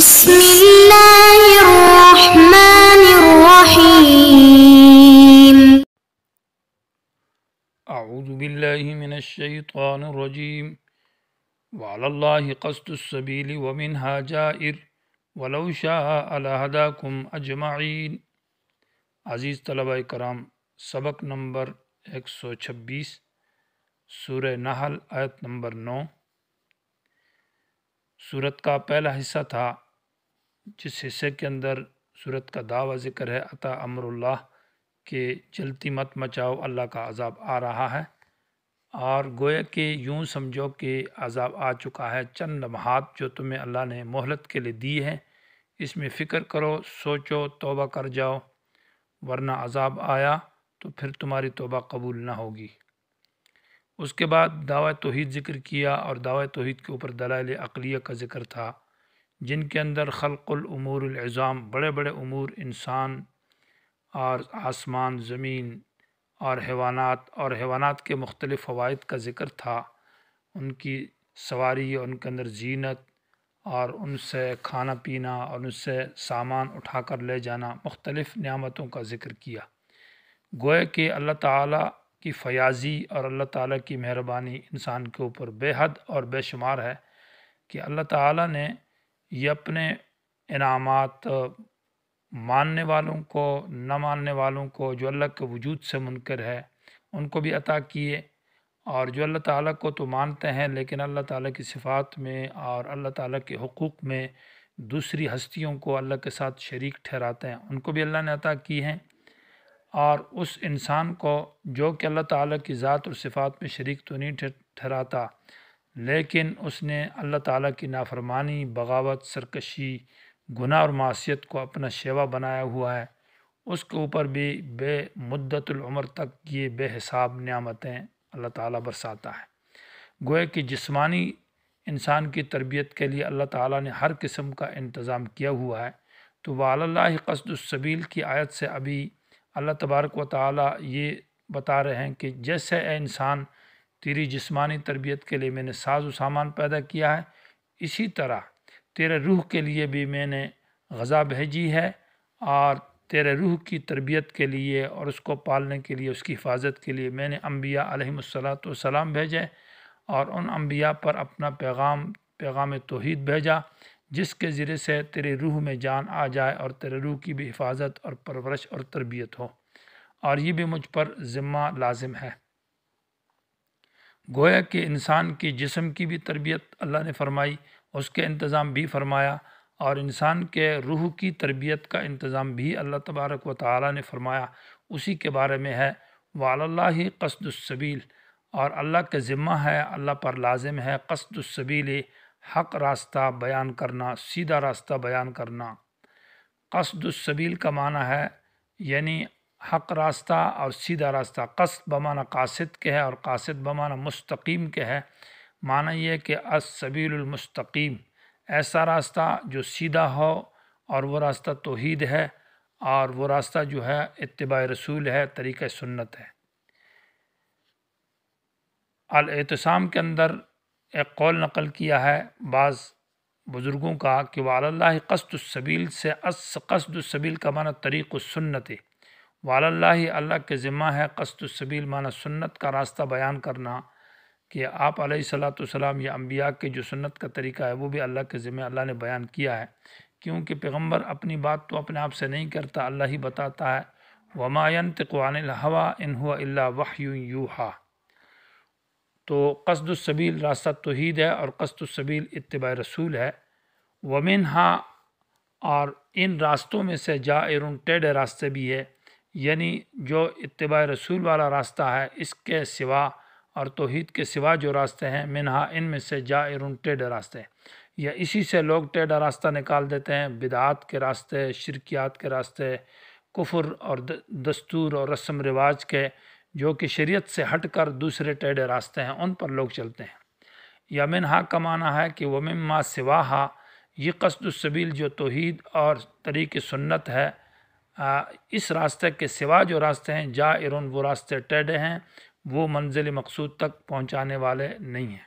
بسم الله الرحمن الرحيم. اعوذ باللہ من الشیطان الرجیم وعلی اللہ قصد السبیل ومنہا جائر ولو شاء لہداکم اجمعین۔ عزیز طلبہ کرام، سبق نمبر 126، سورہ نحل، آیت نمبر 9۔ سورت کا پہلا حصہ تھا جس حصے کے اندر سورت کا دعویٰ ذکر ہے عطا امر اللہ کہ جلتی مت مچاؤ، اللہ کا عذاب آ رہا ہے، اور گویا کہ یوں سمجھو کہ عذاب آ چکا ہے۔ چند لمحات جو تمہیں اللہ نے مہلت کے لیے دی ہے، اس میں فکر کرو، سوچو، توبہ کر جاؤ، ورنہ عذاب آیا تو پھر تمہاری توبہ قبول نہ ہوگی۔ اس کے بعد دعویٰ توحید ذکر کیا، اور دعویٰ توحید کے اوپر دلائل عقلیہ کا ذکر تھا، جن کے اندر خلق الامور العظام، بڑے بڑے امور، انسان اور آسمان، زمین اور حیوانات کے مختلف فوائد کا ذکر تھا، ان کی سواری، ان کے اندر زینت، اور ان سے کھانا پینا، اور ان سے سامان اٹھا کر لے جانا، مختلف نعمتوں کا ذکر کیا۔ گویا کہ اللہ تعالیٰ کی فیاضی اور اللہ تعالیٰ کی مہربانی انسان کے اوپر بے حد اور بے شمار ہے کہ اللہ تعالیٰ نے یہ اپنے انعامات ماننے والوں کو، نہ ماننے والوں کو، جو اللہ کے وجود سے منکر ہے ان کو بھی عطا کیے، اور جو اللہ تعالیٰ کو تو مانتے ہیں لیکن اللہ تعالیٰ کی صفات میں اور اللہ تعالیٰ کے حقوق میں دوسری ہستیوں کو اللہ کے ساتھ شریک ٹھہراتے ہیں، ان کو بھی اللہ نے عطا کی ہیں۔ اور اس انسان کو جو کہ اللہ تعالیٰ کی ذات اور صفات میں شریک تو نہیں ٹھہراتا، لیکن اس نے اللہ تعالیٰ کی نافرمانی، بغاوت، سرکشی، گناہ اور معصیت کو اپنا شیوا بنایا ہوا ہے، اس کے اوپر بھی بے مدت العمر تک یہ بے حساب نعمتیں اللہ تعالیٰ برساتا ہے۔ گویا کہ جسمانی انسان کی تربیت کے لیے اللہ تعالیٰ نے ہر قسم کا انتظام کیا ہوا ہے۔ تو وعلی اللہ قصد السبیل کی آیت سے ابھی اللہ تبارک و تعالیٰ یہ بتا رہے ہیں کہ جیسے اے انسان تیری جسمانی تربیت کے لیے میں نے ساز و سامان پیدا کیا ہے، اسی طرح تیرے روح کے لیے بھی میں نے غذا بھیجی ہے، اور تیرے روح کی تربیت کے لیے اور اس کو پالنے کے لیے، اس کی حفاظت کے لیے میں نے انبیاء علیہم السلام بھیجے، اور ان انبیاء پر اپنا پیغام توحید بھیجا، جس کے ذریعے سے تیرے روح میں جان آ جائے اور تیرے روح کی بھی حفاظت اور پرورش اور تربیت ہو، اور یہ بھی مجھ پر ذمہ لازم ہے۔ گویا کہ انسان کی جسم کی بھی تربیت اللہ نے فرمائی، اس کے انتظام بھی فرمایا، اور انسان کے روح کی تربیت کا انتظام بھی اللہ تبارک و تعالیٰ نے فرمایا۔ اسی کے بارے میں ہے وعلی اللہ قصد السبیل، اور اللہ کے ذمہ ہے، اللہ پر لازم ہے قصد السبیل، حق راستہ بیان کرنا، سیدھا راستہ بیان کرنا۔ قصد السبیل کا معنی ہے یعنی حق راستہ اور سیدھا راستہ۔ قصد بمعنی قاصد کے ہے، اور قاصد بمعنی مستقیم کے ہے۔ معنی یہ ہے کہ السبیل المستقیم، ایسا راستہ جو سیدھا ہو، اور وہ راستہ توحید ہے، اور وہ راستہ جو ہے اتباع رسول ہے، طریقہ سنت ہے۔ الاعتصام کے اندر ایک قول نقل کیا ہے بعض بزرگوں کا کہ وعلی اللہ قصد السبیل سے قصد السبیل کا معنی طریق السنت، وعلی اللہ اللہ کے ذمہ ہے قصد السبیل معنی سنت کا راستہ بیان کرنا، کہ آپ علیہ السلام یا انبیاء کے جو سنت کا طریقہ ہے وہ بھی اللہ کے ذمہ اللہ نے بیان کیا ہے، کیونکہ پیغمبر اپنی بات تو اپنے آپ سے نہیں کرتا، اللہ ہی بتاتا ہے۔ وما ينطق عن الهوى ان هو الا وحی یوحی۔ تو قصد السبیل راستہ توحید ہے، اور قصد السبیل اتباع رسول ہے۔ ومنہا، اور ان راستوں میں سے جائر، ٹیڑھے راستے بھی ہے، یعنی جو اتباع رسول والا راستہ ہے، اس کے سوا اور توحید کے سوا جو راستے ہیں، منہا، ان میں سے جائر، ٹیڑھے راستے، یا اسی سے لوگ ٹیڑھا راستہ نکال دیتے ہیں، بدعات کے راستے، شرکیات کے راستے، کفر اور دستور اور رسم رواج کے، جو کہ شریعت سے ہٹ کر دوسرے ٹیڑھے راستے ہیں، ان پر لوگ چلتے ہیں۔ یا منہا کا معنی ہے کہ ومما سواہا، یہ قصد السبیل جو توحید اور طریق سنت ہے، اس راستے کے سوا جو راستے ہیں جائرون، وہ راستے ٹیڑھے ہیں، وہ منزل مقصود تک پہنچانے والے نہیں ہیں۔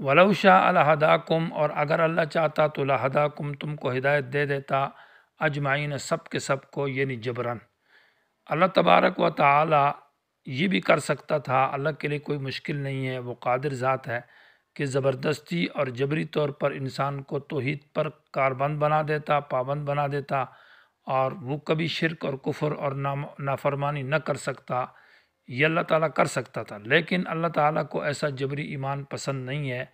ولو شاء لہداکم، اور اگر اللہ چاہتا تو لہداکم، تم کو ہدایت دے دیتا، اجمعین، سب کے سب کو، یعنی جبرن۔ اللہ تبارک و تعالی یہ بھی کر سکتا تھا، اللہ کے لیے کوئی مشکل نہیں ہے، وہ قادر ذات ہے کہ زبردستی اور جبری طور پر انسان کو توحید پر کاربند بنا دیتا، پابند بنا دیتا، اور وہ کبھی شرک اور کفر اور نافرمانی نہ کر سکتا۔ یہ اللہ تعالیٰ کر سکتا تھا، لیکن اللہ تعالیٰ کو ایسا جبری ایمان پسند نہیں ہے،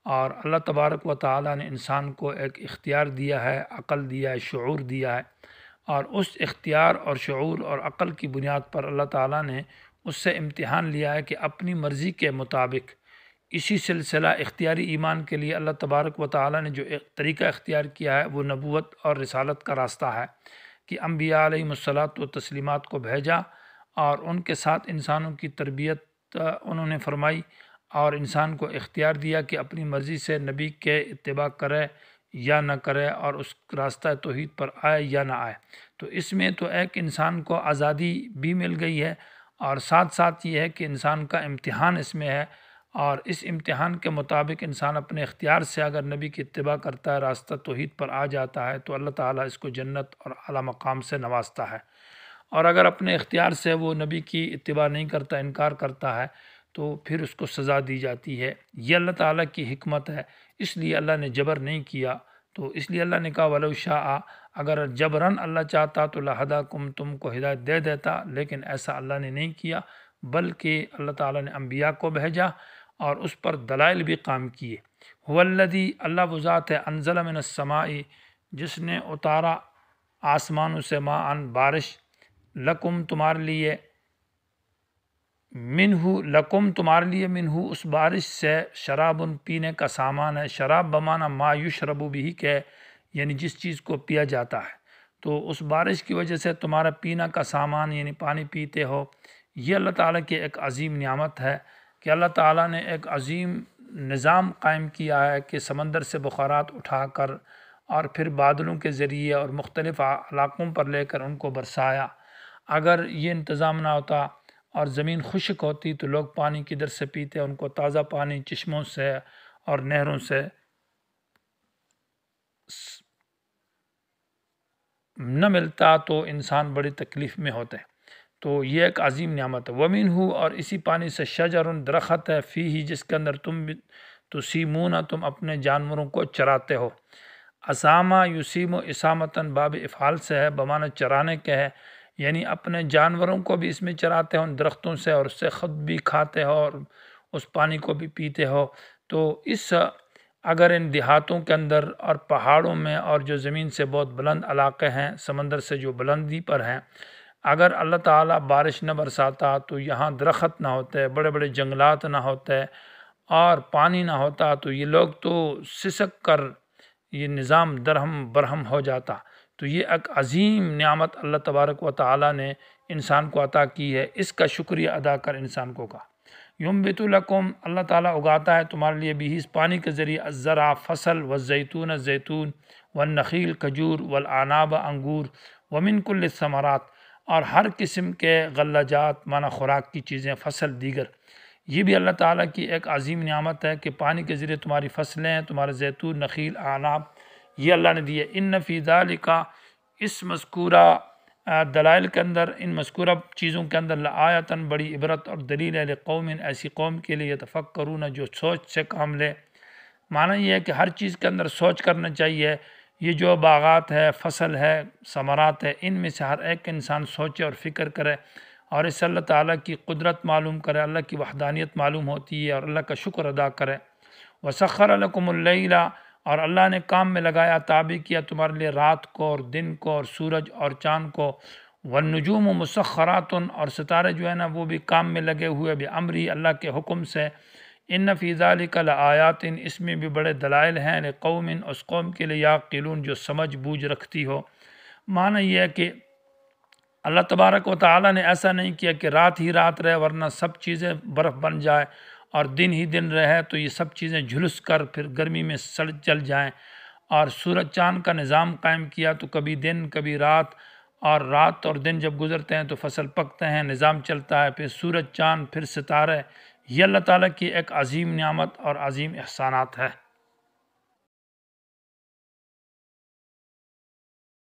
اور اللہ تبارک و تعالیٰ نے انسان کو ایک اختیار دیا ہے، عقل دیا ہے، شعور دیا ہے، اور اس اختیار اور شعور اور عقل کی بنیاد پر اللہ تعالیٰ نے اس سے امتحان لیا ہے کہ اپنی مرضی کے مطابق اسی سلسلہ اختیاری ایمان کے لیے اللہ تبارک و تعالیٰ نے جو ایک طریقہ اختیار کیا ہے وہ نبوت اور رسالت کا راستہ ہے، کہ انبیاء علیہم الصلاۃ و تسلیمات کو بھیجا اور ان کے ساتھ انسانوں کی تربیت انہوں نے فرمائی، اور انسان کو اختیار دیا کہ اپنی مرضی سے نبی کے اتباع کرے یا نہ کرے، اور اس راستہ توحید پر آئے یا نہ آئے۔ تو اس میں تو ایک انسان کو آزادی بھی مل گئی ہے، اور ساتھ ساتھ یہ ہے کہ انسان کا امتحان اس میں ہے، اور اس امتحان کے مطابق انسان اپنے اختیار سے اگر نبی کی اتباع کرتا ہے، راستہ توحید پر آ جاتا ہے، تو اللہ تعالیٰ اس کو جنت اور اعلیٰ مقام سے نوازتا ہے، اور اگر اپنے اختیار سے وہ نبی کی اتباع نہیں کرتا، انکار کرتا ہے، تو پھر اس کو سزا دی جاتی ہے۔ یہ اللہ تعالیٰ کی حکمت ہے، اس لیے اللہ نے جبر نہیں کیا۔ تو اس لیے اللہ نے کہا ولو شاء، اگر جبرن اللہ چاہتا تو لہداکم، تم کو ہدایت دے دیتا، لیکن ایسا اللہ نے نہیں کیا، بلکہ اللہ تعالیٰ نے انبیاء کو بھیجا اور اس پر دلائل بھی قائم کیے۔ هو الذی، اللہ وہ ذات ہے، انزل من السماء، جس نے اتارا آسمانوں سے، ماءً، بارش، لکم، تمہارے لیے، منہ، لکم، تمہارے لیے، منہ، اس بارش سے، شراب، پینے کا سامان ہے۔ شراب بمانا ما یشرب بھی کہ یعنی جس چیز کو پیا جاتا ہے، تو اس بارش کی وجہ سے تمہارا پینا کا سامان یعنی پانی پیتے ہو۔ یہ اللہ تعالیٰ کی ایک عظیم نعمت ہے کہ اللہ تعالیٰ نے ایک عظیم نظام قائم کیا ہے کہ سمندر سے بخارات اٹھا کر اور پھر بادلوں کے ذریعے اور مختلف علاقوں پر لے کر ان کو برسایا۔ اگر یہ انتظام نہ ہوتا اور زمین خشک ہوتی تو لوگ پانی کدھر سے پیتے، ان کو تازہ پانی چشموں سے اور نہروں سے نہ ملتا تو انسان بڑی تکلیف میں ہوتے۔ تو یہ ایک عظیم نعمت ہے۔ وَمِنْهُ، اور اسی پانی سے، شجر، درخت ہے، فیہ، جس کے اندر تم تسیمون، تم اپنے جانوروں کو چراتے ہو۔ اسامہ، یسیم، اسامتاً باب افعال سے ہے، بمعنی چرانے کے ہے، یعنی اپنے جانوروں کو بھی اس میں چراتے ہو ان درختوں سے، اور اس سے خود بھی کھاتے ہو اور اس پانی کو بھی پیتے ہو۔ تو اس اگر ان دیہاتوں کے اندر اور پہاڑوں میں اور جو زمین سے بہت بلند علاقے ہیں، سمندر سے جو بلندی پر ہیں، اگر اللہ تعالیٰ بارش نہ برساتا تو یہاں درخت نہ ہوتے، بڑے بڑے جنگلات نہ ہوتے، اور پانی نہ ہوتا، تو یہ لوگ تو سسک کر یہ نظام درہم برہم ہو جاتا۔ تو یہ ایک عظیم نعمت اللہ تبارک و تعالیٰ نے انسان کو عطا کی ہے، اس کا شکریہ ادا کر انسان کو کہا۔ یمبت لکم، اللہ تعالیٰ اگاتا ہے تمہارے لیے بھی اس پانی کے ذریعے، الزرع، فصل، والزیتون، زیتون، والنخیل، کھجور، والعناب، انگور، ومن کل الثمرات، اور ہر قسم کے غلہ جات، معنی خوراک کی چیزیں، فصل دیگر۔ یہ بھی اللہ تعالیٰ کی ایک عظیم نعمت ہے کہ پانی کے ذریعے تمہاری فصلیں، تمہارے زیتون، نخیل، اعناب، یہ اللہ نے دیے۔ ان فی ذالک، اس مذکورہ دلائل کے اندر، ان مذکورہ چیزوں کے اندر، لآیتاً، بڑی عبرت اور دلیل ہے، لقوم، ایسی قوم کے لیے، یتفکرون، جو سوچ سے کام لے۔ معنی یہ ہے کہ ہر چیز کے اندر سوچ کرنا چاہیے۔ یہ جو باغات ہے، فصل ہے، ثمرات ہے، ان میں سے ہر ایک انسان سوچے اور فکر کرے، اور اس سے اللہ تعالیٰ کی قدرت معلوم کرے، اللہ کی وحدانیت معلوم ہوتی ہے، اور اللہ کا شکر ادا کرے۔ وَسَخَّرَ لَكُمُ اللَّيْلَ، اور اللہ نے کام میں لگایا، تابع کیا تمہارے لیے رات کو اور دن کو اور سورج اور چاند کو۔ وَالنُّجُومُ مُسَخَّرَاتٌ، اور ستارے جو ہے نا وہ بھی کام میں لگے ہوئے، بِأَمْرِهِ، اللہ کے حکم سے۔ ان فی ذالک لآیات، اس میں بھی بڑے دلائل ہیں، لقوم، اس قوم کے لیے، یعقلون، جو سمجھ بوجھ رکھتی ہو۔ معنی یہ ہے کہ اللہ تبارک و تعالیٰ نے ایسا نہیں کیا کہ رات ہی رات رہے ورنہ سب چیزیں برف بن جائے، اور دن ہی دن رہے تو یہ سب چیزیں جھلس کر پھر گرمی میں سڑ جل جائیں، اور سورج چاند کا نظام قائم کیا تو کبھی دن کبھی رات، اور رات اور دن جب گزرتے ہیں تو فصل پکتے ہیں، نظام چلتا ہے، پھر سورج چاند، پھر ستارے، یہ اللہ تعالیٰ کی ایک عظیم نعمت اور عظیم احسانات ہے